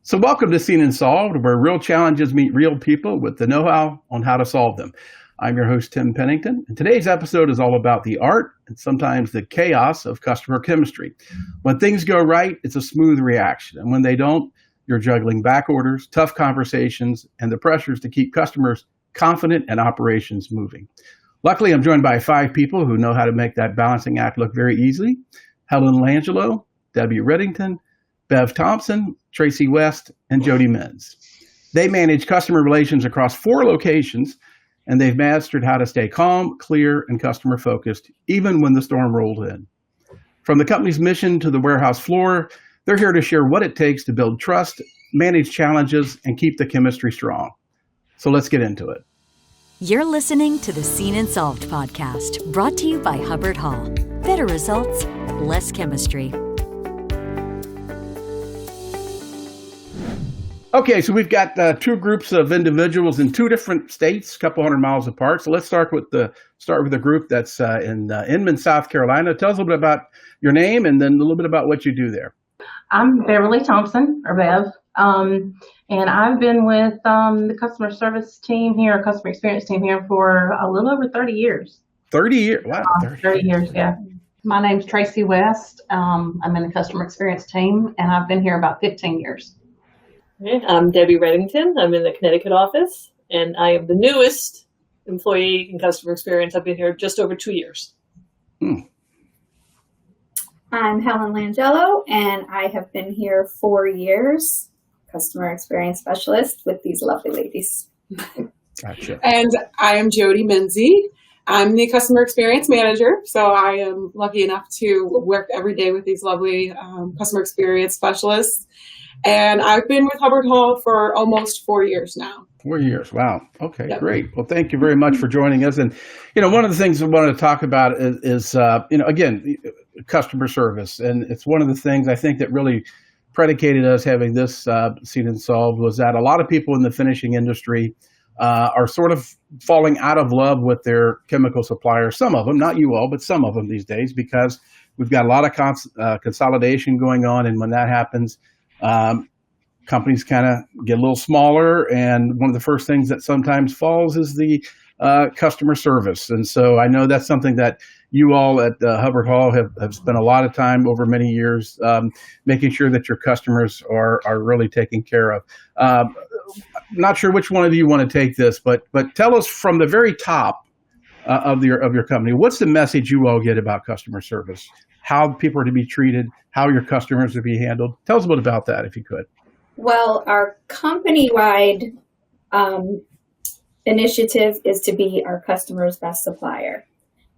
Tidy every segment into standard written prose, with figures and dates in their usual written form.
So welcome to Seen and Solved, where real challenges meet real people with the know-how on how to solve them. I'm your host, Tim Pennington, and today's episode is all about the art and sometimes the chaos of customer chemistry. When things go right, it's a smooth reaction, and when they don't, you're juggling back orders, tough conversations, and the pressures to keep customers confident and operations moving. Luckily, I'm joined by 5 people who know how to make that balancing act look very easily. Helen Langelo, Debbie Reddington, Bev Thompson, Tracy West, and Jody Menz. They manage customer relations across 4 locations, and they've mastered how to stay calm, clear, and customer focused, even when the storm rolled in. From the company's mission to the warehouse floor, they're here to share what it takes to build trust, manage challenges, and keep the chemistry strong. So let's get into it. You're listening to the Seen and Solved podcast, brought to you by Hubbard-Hall. Better results, less chemistry. Okay, so we've got 2 groups of individuals in 2 different states, a couple hundred miles apart. So let's start with the group that's in Inman, South Carolina. Tell us a little bit about your name and then a little bit about what you do there. I'm Beverly Thompson, or Bev, and I've been with the customer service team here, customer experience team here for a little over 30 years. 30 years? Wow. 30 years, yeah. My name's Tracy West. I'm in the customer experience team, and I've been here about 15 years. I'm Debbie Reddington. I'm in the Connecticut office, and I am the newest employee in customer experience. I've been here just over 2 years. I'm Helen Langelo, and I have been here 4 years, customer experience specialist with these lovely ladies. Gotcha. And I am Jody Menz. I'm the customer experience manager, so I am lucky enough to work every day with these lovely customer experience specialists. And I've been with Hubbard-Hall for almost 4 years now. 4 years. Wow. Okay, Yep. Great. Well, thank you very much for joining us. And, one of the things I wanted to talk about is again, customer service. And it's one of the things I think that really predicated us having this Seen and Solved was that a lot of people in the finishing industry are sort of falling out of love with their chemical suppliers. Some of them, not you all, but some of them these days, because we've got a lot of consolidation going on. And when that happens, companies kind of get a little smaller, and one of the first things that sometimes falls is the customer service. And so I know that's something that you all at Hubbard-Hall have spent a lot of time over many years making sure that your customers are really taken care of. Not sure which one of you want to take this, but tell us from the very top of your company, what's the message you all get about customer service? How people are to be treated, how your customers are to be handled. Tell us a bit about that, if you could. Well, our company-wide initiative is to be our customer's best supplier.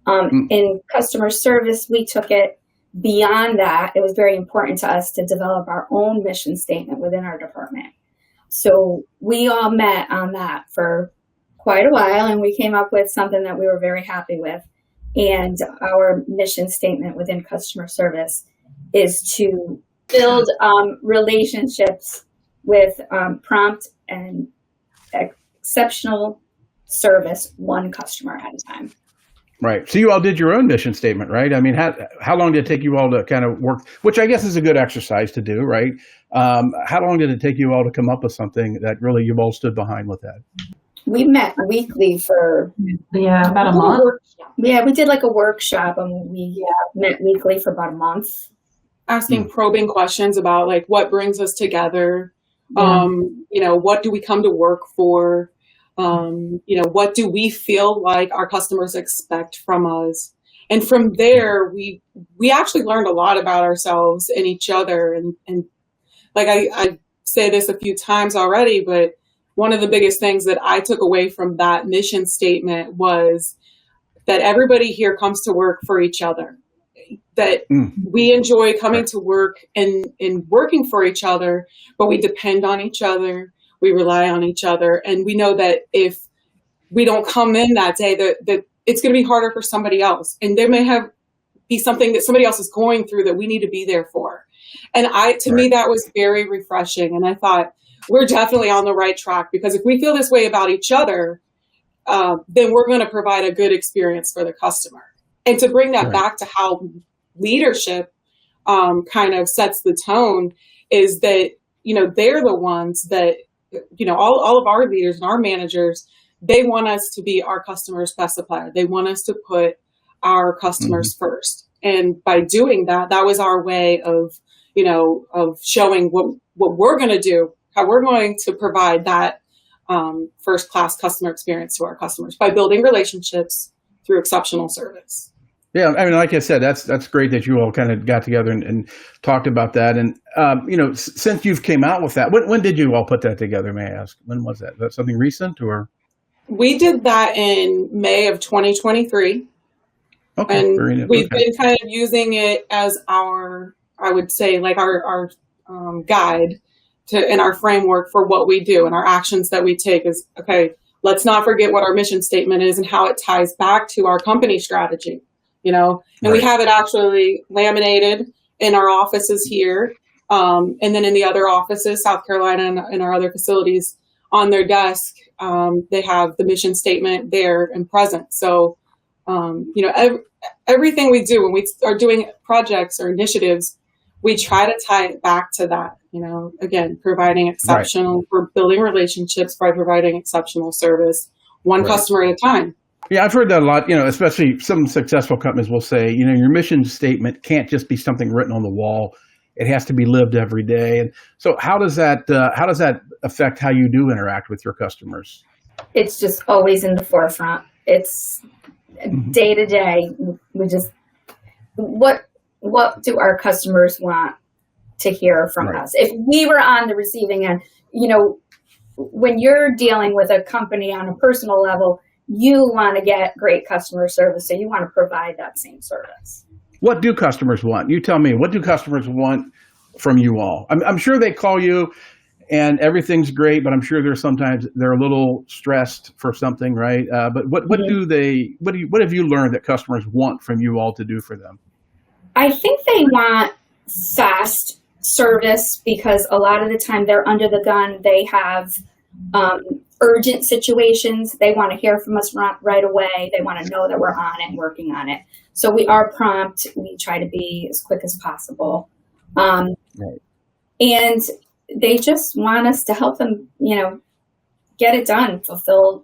In customer service, we took it beyond that. It was very important to us to develop our own mission statement within our department. So we all met on that for quite a while, and we came up with something that we were very happy with. And our mission statement within customer service is to build relationships with prompt and exceptional service, one customer at a time. Right. So you all did your own mission statement, right? I mean, how long did it take you all to kind of work, which I guess is a good exercise to do, right? How long did it take you all to come up with something that really you all stood behind with that? We met weekly for about a month. Yeah, we did like a workshop, and we met weekly for about a month. Asking probing questions about like what brings us together. What do we come to work for? What do we feel like our customers expect from us? And from there, we actually learned a lot about ourselves and each other. And like I say this a few times already, but one of the biggest things that I took away from that mission statement was that everybody here comes to work for each other, that we enjoy coming to work and working for each other, but we depend on each other, we rely on each other, and we know that if we don't come in that day, that it's going to be harder for somebody else, and there may be something that somebody else is going through that we need to be there for. And to me, that was very refreshing, and I thought, we're definitely on the right track, because if we feel this way about each other, then we're going to provide a good experience for the customer. And to bring that back to how leadership kind of sets the tone is that they're the ones that, all of our leaders and our managers, they want us to be our customers' best supplier. They want us to put our customers first. And by doing that, that was our way of showing what we're going to do, how we're going to provide that first-class customer experience to our customers by building relationships through exceptional service. Yeah, I mean, like I said, that's great that you all kind of got together and talked about that. And since you've came out with that, when did you all put that together? May I ask? When was that? Is that something recent or? We did that in May of 2023. Okay, and we've been kind of using it as our, I would say, like our guide in our framework for what we do and our actions that we take is, okay, let's not forget what our mission statement is and how it ties back to our company strategy, and we have it actually laminated in our offices here. And then in the other offices, South Carolina and our other facilities, on their desk, they have the mission statement there and present. So, everything we do when we are doing projects or initiatives, we try to tie it back to that, again, providing exceptional, we're building relationships by providing exceptional service, one customer at a time. Yeah, I've heard that a lot, especially some successful companies will say, your mission statement can't just be something written on the wall. It has to be lived every day. And so how does that affect how you do interact with your customers? It's just always in the forefront. It's day to day. We just, what do our customers want to hear from us? If we were on the receiving end, when you're dealing with a company on a personal level, you want to get great customer service. So you want to provide that same service. What do customers want? You tell me, what do customers want from you all? I'm sure they call you and everything's great, but I'm sure sometimes they're a little stressed for something, right? But what have you learned that customers want from you all to do for them? I think they want fast service because a lot of the time they're under the gun. They have urgent situations. They want to hear from us right away. They want to know that we're on it and working on it. So we are prompt. We try to be as quick as possible. And they just want us to help them, get it done, fulfill,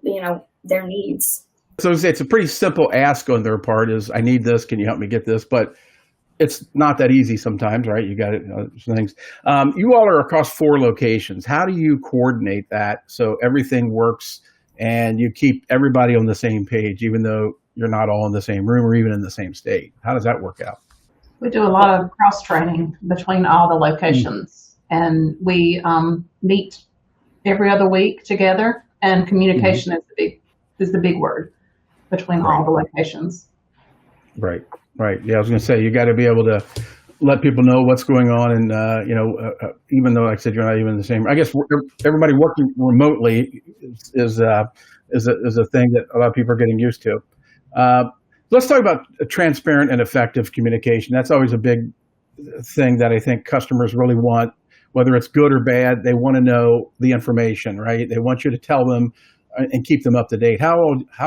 their needs. So it's a pretty simple ask on their part is, I need this, can you help me get this? But it's not that easy sometimes, right? You got things. You all are across 4 locations. How do you coordinate that so everything works and you keep everybody on the same page, even though you're not all in the same room or even in the same state? How does that work out? We do a lot of cross-training between all the locations, and we meet every other week together, and communication is the big word between all the locations. Right. Yeah, I was going to say, you got to be able to let people know what's going on. And, even though, like I said, you're not even in the same, I guess everybody working remotely is a thing that a lot of people are getting used to. Let's talk about transparent and effective communication. That's always a big thing that I think customers really want, whether it's good or bad. They want to know the information, right? They want you to tell them and keep them up to date. How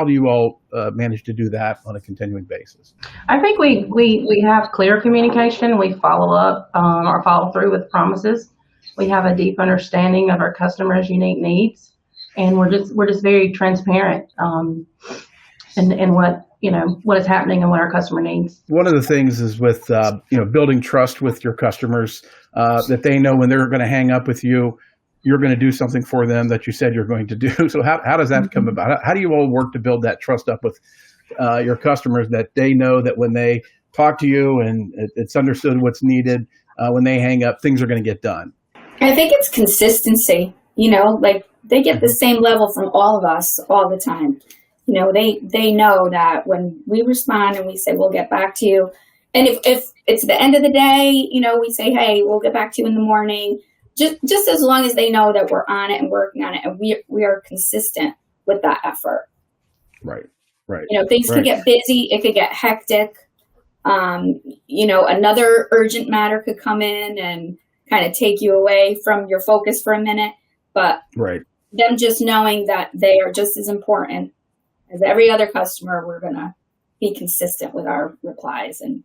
do you all manage to do that on a continuing basis? I think we have clear communication. We follow up or follow through with promises. We have a deep understanding of our customers' unique needs, and we're just very transparent in what is happening and what our customer needs. One of the things is with building trust with your customers, that they know when they're going to hang up with you, you're going to do something for them that you said you're going to do. So how does that come about? How do you all work to build that trust up with your customers, that they know that when they talk to you and it's understood what's needed, when they hang up, things are going to get done? I think it's consistency, like they get the same level from all of us all the time. They know that when we respond and we say, we'll get back to you. And if it's the end of the day, we say, hey, we'll get back to you in the morning. Just as long as they know that we're on it and working on it, and we are consistent with that effort. Right. Things could get busy. It could get hectic. Another urgent matter could come in and kind of take you away from your focus for a minute. But them just knowing that they are just as important as every other customer, we're going to be consistent with our replies and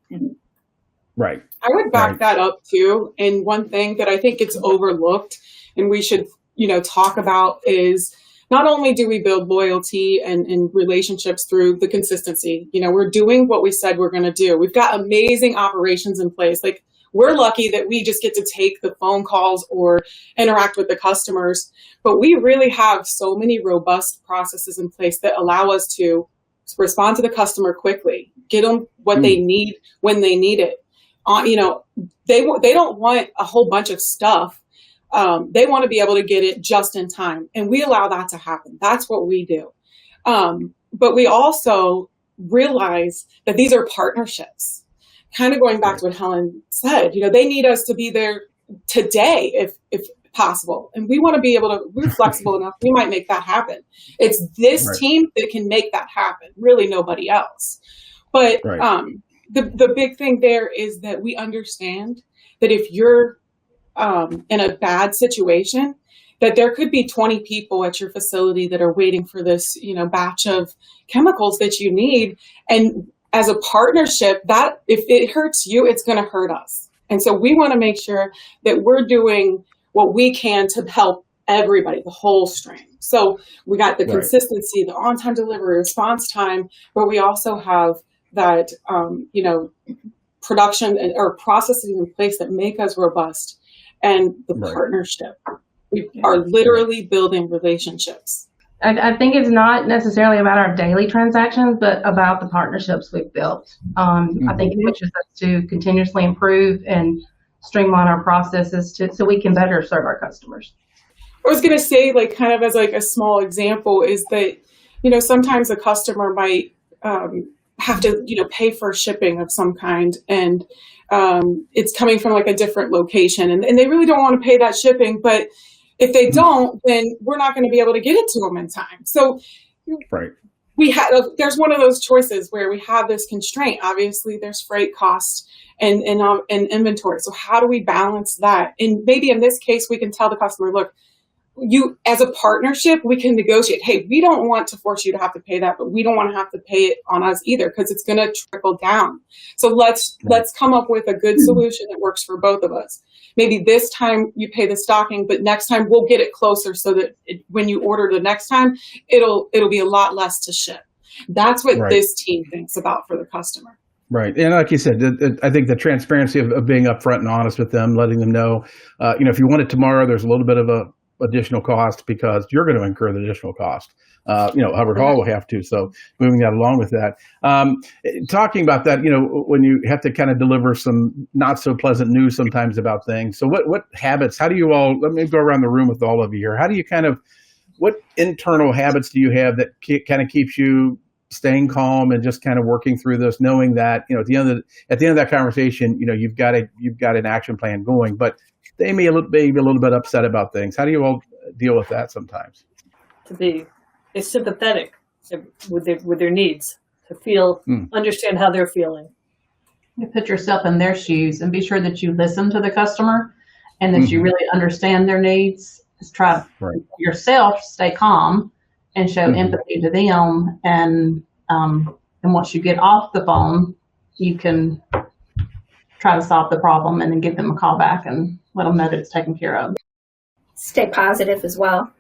Right. I would back that up too. And one thing that I think gets overlooked and we should, talk about is not only do we build loyalty and relationships through the consistency, we're doing what we said we're going to do. We've got amazing operations in place. Like, we're lucky that we just get to take the phone calls or interact with the customers, but we really have so many robust processes in place that allow us to respond to the customer quickly, get them what they need when they need it. They don't want a whole bunch of stuff. They want to be able to get it just in time, and we allow that to happen. That's what we do. But we also realize that these are partnerships. Kind of going back to what Helen said, they need us to be there today if possible. And we want to be able to, we're flexible enough, we might make that happen. It's this team that can make that happen, really nobody else. But the big thing there is that we understand that if you're in a bad situation, that there could be 20 people at your facility that are waiting for this, batch of chemicals that you need. And as a partnership, that if it hurts you, it's going to hurt us. And so we want to make sure that we're doing what we can to help everybody, the whole stream. So we got the consistency, the on-time delivery, response time, but we also have that, production or processes in place that make us robust, and the partnership. We are literally building relationships. I think it's not necessarily about our daily transactions, but about the partnerships we've built. I think it pushes us to continuously improve and streamline our processes so we can better serve our customers. I was going to say, kind of as a small example, is that, sometimes a customer might have to, pay for shipping of some kind, and it's coming from a different location, and they really don't want to pay that shipping, but if they don't, then we're not going to be able to get it to them in time. So there's one of those choices where we have this constraint. Obviously, there's freight costs and inventory. So how do we balance that? And maybe in this case, we can tell the customer, look, you, as a partnership, we can negotiate. Hey, we don't want to force you to have to pay that, but we don't want to have to pay it on us either, because it's going to trickle down. So let's come up with a good solution that works for both of us. Maybe this time you pay the stocking, but next time we'll get it closer so that when you order the next time, it'll be a lot less to ship. That's what this team thinks about for the customer. Right. And like you said, I think the transparency of being upfront and honest with them, letting them know, if you want it tomorrow, there's a little bit of a additional cost because you're going to incur the additional cost. Hubbard-Hall will have to. So moving that along with that, talking about that, when you have to kind of deliver some not so pleasant news sometimes about things. So what habits, how do you all, let me go around the room with all of you here. How do you what internal habits do you have that kind of keeps you staying calm and just kind of working through this, knowing that, at the end of that conversation, you've got an action plan going, but they may be a little bit upset about things. How do you all deal with that sometimes? To be sympathetic with their needs, to understand how they're feeling. You put yourself in their shoes and be sure that you listen to the customer and that you really understand their needs. Just try yourself, stay calm and show empathy to them. And once you get off the phone, you can try to solve the problem and then give them a call back and let them know that it's taken care of. Stay positive as well.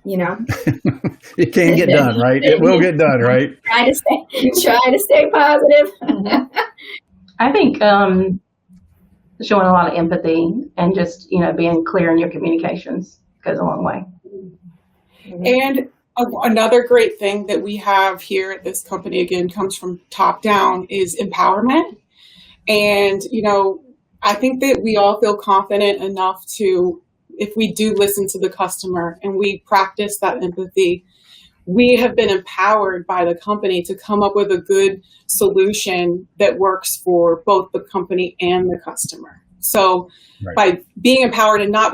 It can get done, right? It will get done, right? Try to stay positive. I think showing a lot of empathy and just being clear in your communications goes a long way. And another great thing that we have here at this company, again, comes from top down, is empowerment. And I think that we all feel confident enough to, if we do listen to the customer and we practice that empathy, we have been empowered by the company to come up with a good solution that works for both the company and the customer. So by being empowered and not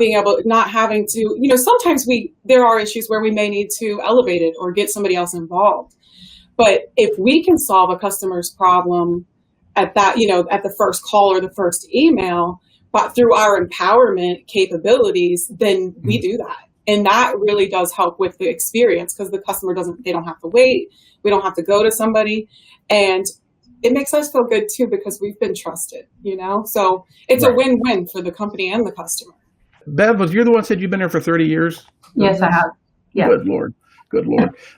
having to, sometimes there are issues where we may need to elevate it or get somebody else involved. But if we can solve a customer's problem at that, at the first call or the first email, but through our empowerment capabilities, then we do that. And that really does help with the experience, because the customer they don't have to wait. We don't have to go to somebody. And it makes us feel good too because we've been trusted, so it's a win-win for the company and the customer. Bev, you're the one said you've been there for 30 years? Yes, I have. Yeah. Good Lord.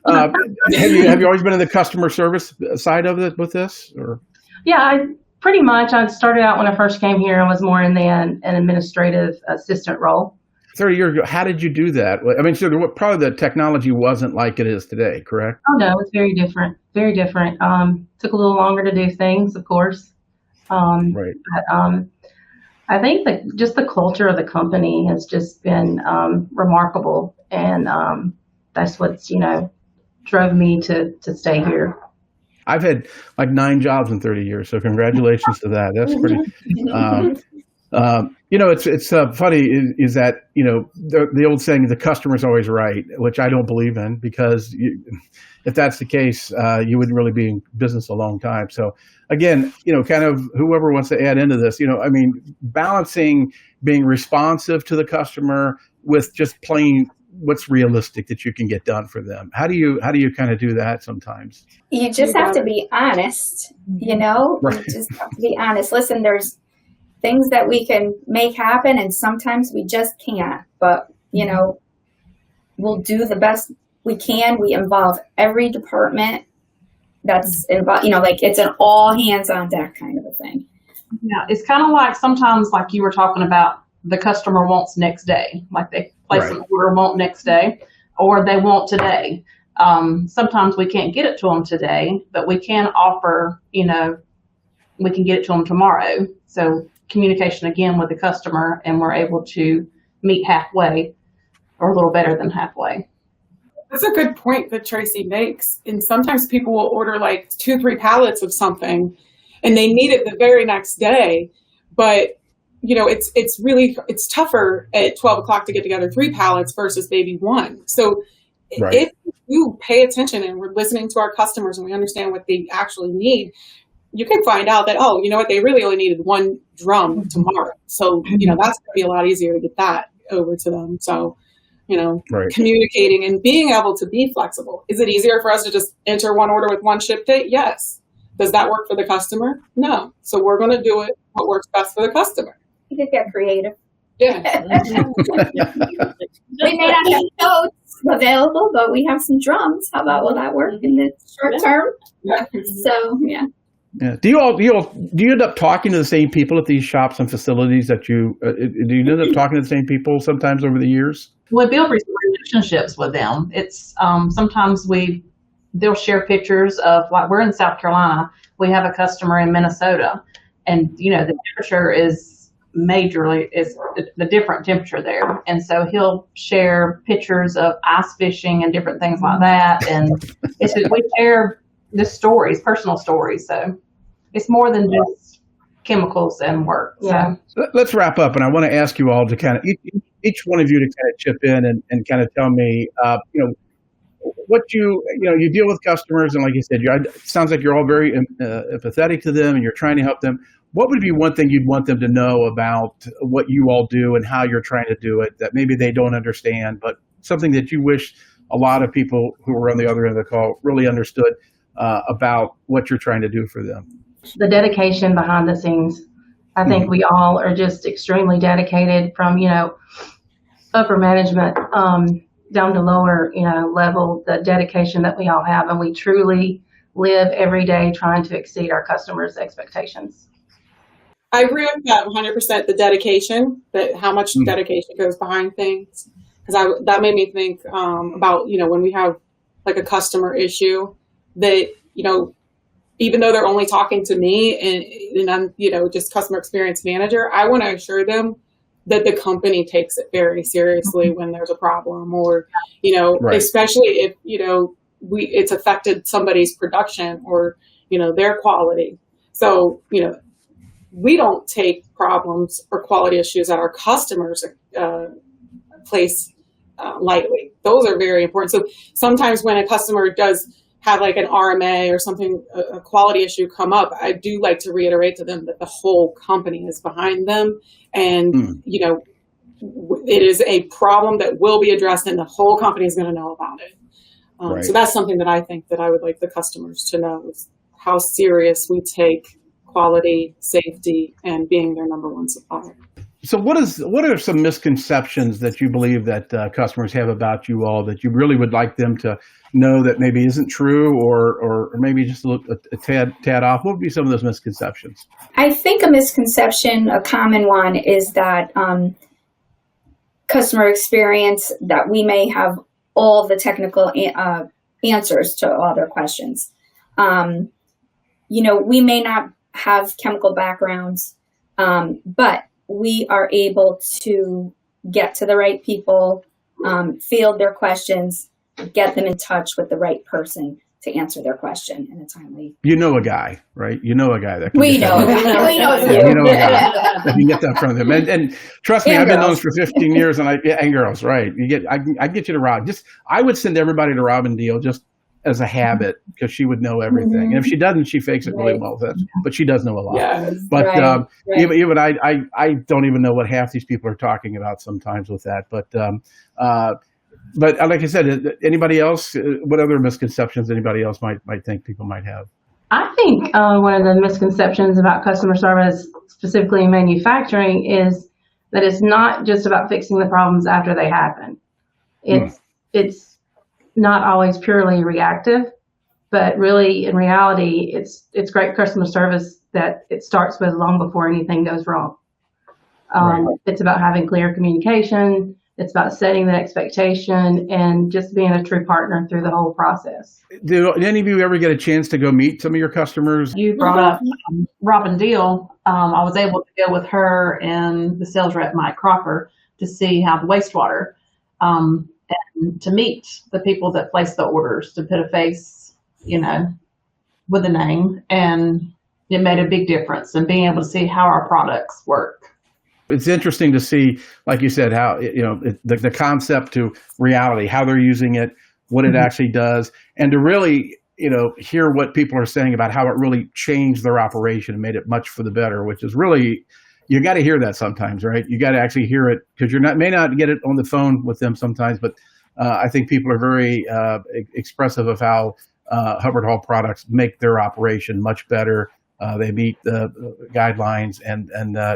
Have you always been in the customer service side of it with this? Or? Yeah, pretty much. I started out when I first came here. I was more in an administrative assistant role. 30 years ago, how did you do that? I mean, so probably the technology wasn't like it is today, correct? Oh, no, it's very different. Very different. Took a little longer to do things, of course. Right. But, I think that just the culture of the company has just been remarkable. And that's what's, drove me to stay here. I've had like 9 jobs in 30 years, so congratulations to that. That's pretty. It's funny is that the old saying, the customer's always right, which I don't believe in, because if that's the case, you wouldn't really be in business a long time. So again, kind of whoever wants to add into this, balancing being responsive to the customer with just plain what's realistic that you can get done for them. How do you kind of do that sometimes? You just have to be honest, Right. You just have to be honest. Listen, there's things that we can make happen and sometimes we just can't, but we'll do the best we can. We involve every department that's involved, like it's an all hands on deck kind of a thing. Yeah, it's kind of like sometimes, like you were talking about, the customer wants next day, like they place an order, want next day, or they want today. Sometimes we can't get it to them today, but we can offer, we can get it to them tomorrow. So communication again with the customer, and we're able to meet halfway or a little better than halfway. That's a good point that Tracy makes. And sometimes people will order like 2-3 pallets of something and they need it the very next day. But, it's tougher at 12 o'clock to get together 3 pallets versus maybe 1. So if you pay attention and we're listening to our customers and we understand what they actually need, you can find out that, they really only needed 1 drum tomorrow. So, that's going to be a lot easier to get that over to them. So, communicating and being able to be flexible. Is it easier for us to just enter one order with 1 ship date? Yes. Does that work for the customer? No. So we're going to do it what works best for the customer. You could get creative. Yeah. We may not have notes available, but we have some drums. How about will that work in the short term? Yeah. So, yeah. Yeah. Do you end up talking to the same people at these shops and facilities that do you end up talking to the same people sometimes over the years? We build relationships with them. It's sometimes they'll share pictures of, like, we're in South Carolina. We have a customer in Minnesota, and the temperature is the different temperature there, and so he'll share pictures of ice fishing and different things like that. And we share the stories, personal stories. So it's more than just chemicals and work. Yeah. So let's wrap up, and I want to ask you all to kind of each one of you to kind of chip in and kind of tell me, what you deal with customers, and like you said, it sounds like you're all very empathetic to them, and you're trying to help them. What would be one thing you'd want them to know about what you all do and how you're trying to do it that maybe they don't understand, but something that you wish a lot of people who were on the other end of the call really understood about what you're trying to do for them? The dedication behind the scenes. I think we all are just extremely dedicated, from, upper management down to lower, level, the dedication that we all have. And we truly live every day trying to exceed our customers' expectations. I agree with that 100%, the dedication, that how much dedication goes behind things. Because that made me think about, when we have like a customer issue that, even though they're only talking to me and I'm, just customer experience manager, I want to assure them that the company takes it very seriously when there's a problem, or, especially if, it's affected somebody's production or, their quality. So, we don't take problems or quality issues that our customers place lightly. Those are very important. So sometimes when a customer does have like an RMA or something, a quality issue come up, I do like to reiterate to them that the whole company is behind them. And, it is a problem that will be addressed and the whole company is going to know about it. So that's something that I think that I would like the customers to know is how serious we take quality, safety, and being their number one supplier. So what are some misconceptions that you believe that customers have about you all that you really would like them to know that maybe isn't true, or maybe just a tad off? What would be some of those misconceptions? I think a misconception, a common one, is that customer experience, that we may have all the technical answers to all their questions. We may not have chemical backgrounds, but we are able to get to the right people, field their questions, get them in touch with the right person to answer their question in a timely. You know a guy, right? You know a guy that can We know a guy. We know you. You know a guy that can get that from them. And trust me, I've been doing this for 15 years, and girls, right? I get you to Rob. I would send everybody to Robin Deal just as a habit, because she would know everything. And if she doesn't, she fakes it really well. But she does know a lot. Yes. But even I don't even know what half these people are talking about sometimes with that. But like I said, anybody else? What other misconceptions anybody else might think people might have? I think one of the misconceptions about customer service, specifically in manufacturing, is that it's not just about fixing the problems after they happen. It's not always purely reactive, but really, in reality, it's great customer service that it starts with long before anything goes wrong. It's about having clear communication. It's about setting the expectation and just being a true partner through the whole process. Do any of you ever get a chance to go meet some of your customers? You brought up Robin Deal. I was able to go with her and the sales rep, Mike Crocker, to see how the wastewater, and to meet the people that place the orders, to put a face, with a name. And it made a big difference in being able to see how our products work. It's interesting to see, like you said, how the concept to reality, how they're using it, what it actually does, and to really hear what people are saying about how it really changed their operation and made it much for the better, which is really, you got to hear that sometimes, right? You got to actually hear it, because may not get it on the phone with them sometimes, but I think people are very expressive of how Hubbard-Hall products make their operation much better. They meet the guidelines, and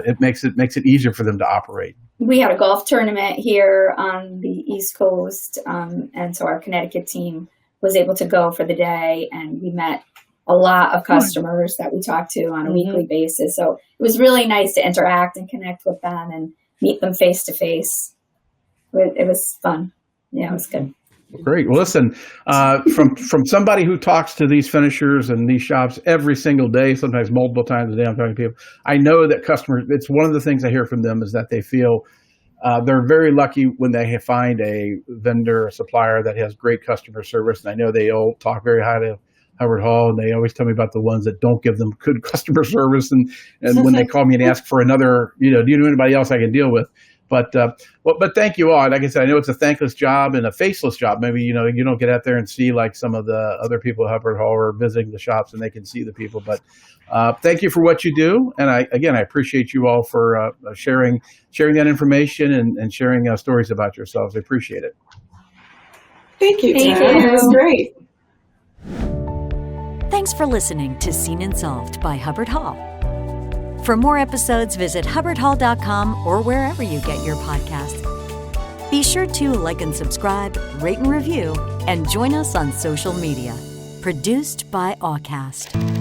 it makes it easier for them to operate. We had a golf tournament here on the East Coast, and so our Connecticut team was able to go for the day, and we met a lot of customers that we talked to on a weekly basis. So it was really nice to interact and connect with them and meet them face to face. It was fun. Yeah, it was good. Great. Well, listen, from somebody who talks to these finishers and these shops every single day, sometimes multiple times a day, I'm talking to people, I know that customers, it's one of the things I hear from them is that they feel they're very lucky when they find a vendor, a supplier that has great customer service. And I know they all talk very highly of Hubbard-Hall, and they always tell me about the ones that don't give them good customer service. And when they call me and ask for another, do you know anybody else I can deal with? But thank you all. Like I said, I know it's a thankless job and a faceless job. Maybe, you don't get out there and see like some of the other people at Hubbard-Hall are visiting the shops and they can see the people. But thank you for what you do. And I appreciate you all for sharing that information and sharing stories about yourselves. I appreciate it. Thank you, Tim. Thank you. It was great. Thanks for listening to Seen and Solved by Hubbard-Hall. For more episodes, visit hubbardhall.com or wherever you get your podcasts. Be sure to like and subscribe, rate and review, and join us on social media. Produced by Awcast.